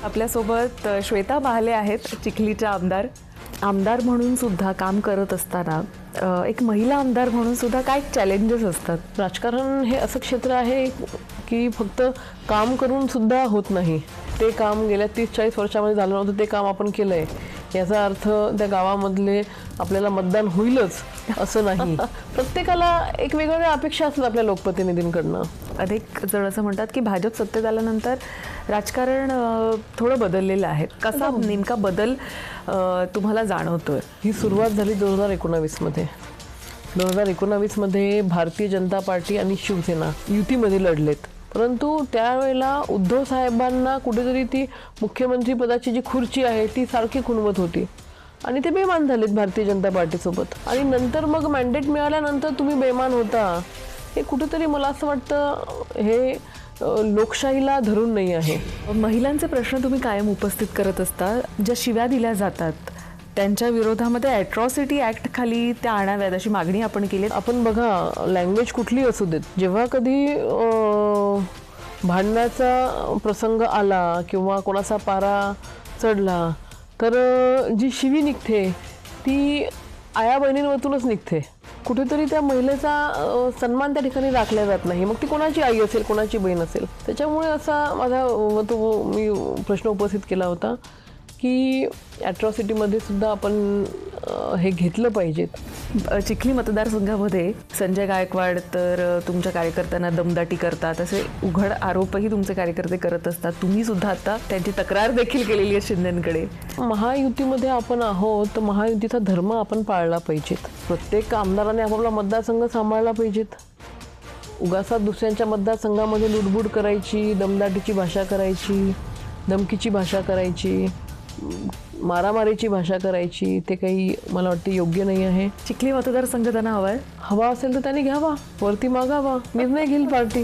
आपल्यासोबत श्वेता महाले आहेत, चिखलीच्या आमदार. आमदार म्हणून सुद्धा काम करत असताना एक महिला आमदार म्हणून सुद्धा काय चॅलेंजेस असतात? राजकारण हे असं क्षेत्र आहे की फक्त काम करून सुद्धा होत नाही. ते काम गेल्या 30-40 वर्षामध्ये झालं नव्हतं, ते काम आपण केलं आहे याचा अर्थ त्या गावामधले आपल्याला मतदान होईलच असं नाही. प्रत्येकाला एक वेगवेगळ्या अपेक्षा असतात आपल्या लोकप्रतिनिधींकडनं. अनेक जण असं म्हणतात की भाजप सत्तेत आल्यानंतर राजकारण थोडं बदललेलं आहे. कसा नेमका बदल तुम्हाला जाणवतोय? ही सुरुवात झाली 2019मध्ये. 2019मध्ये भारतीय जनता पार्टी आणि शिवसेना युतीमध्ये लढलेत, परंतु त्यावेळेला उद्धव साहेबांना कुठेतरी ती मुख्यमंत्री पदाची जी खुर्ची आहे ती सारखी खुणवत होती आणि ते बेमान झालेत भारतीय जनता पार्टीसोबत. आणि नंतर मग मॅन्डेट मिळाल्यानंतर तुम्ही बेमान होता, हे कुठेतरी मला असं वाटतं हे लोकशाहीला धरून नाही आहे. महिलांचे प्रश्न तुम्ही कायम उपस्थित करत असता. ज्या शिव्या दिल्या जातात त्यांच्या विरोधामध्ये ॲट्रॉसिटी ॲक्ट खाली त्या आणाव्यात अशी मागणी आपण केली. आपण बघा, लँग्वेज कुठली असू देत, जेव्हा कधी भांडण्याचा प्रसंग आला किंवा कोणाचा पारा चढला तर जी शिवी निघते ती आया बहिणींवरतूनच निघते. कुठेतरी त्या महिलेचा सन्मान त्या ठिकाणी राखला जात नाही, मग ती कोणाची आई असेल कोणाची बहीण असेल. त्याच्यामुळे असा माझा मी प्रश्न उपस्थित केला होता की ॲट्रॉसिटीमध्ये सुद्धा आपण हे घेतलं पाहिजेत. चिखली मतदारसंघामध्ये संजय गायकवाड तर तुमच्या कार्यकर्त्यांना दमदाटी करतात असे उघड आरोपही तुमचे कार्यकर्ते करत असतात. तुम्ही सुद्धा आता त्यांची तक्रार देखील केलेली आहे शिंदेंकडे. महायुतीमध्ये आपण आहोत तर महायुतीचा धर्म आपण पाळला पाहिजेत. प्रत्येक आमदाराने आपापला मतदारसंघ सांभाळला पाहिजेत. उगासात दुसऱ्यांच्या मतदारसंघामध्ये लुडबुड करायची, दमदाटीची भाषा करायची, धमकीची भाषा करायची, मारामारीची भाषा करायची, ते काही मला वाटतं योग्य नाही आहे. चिखली मतदारसंघ त्यांना हवा आहे. हवा असेल तर त्यांनी घ्यावा, वरती मागावा, निर्णय घेईल पार्टी.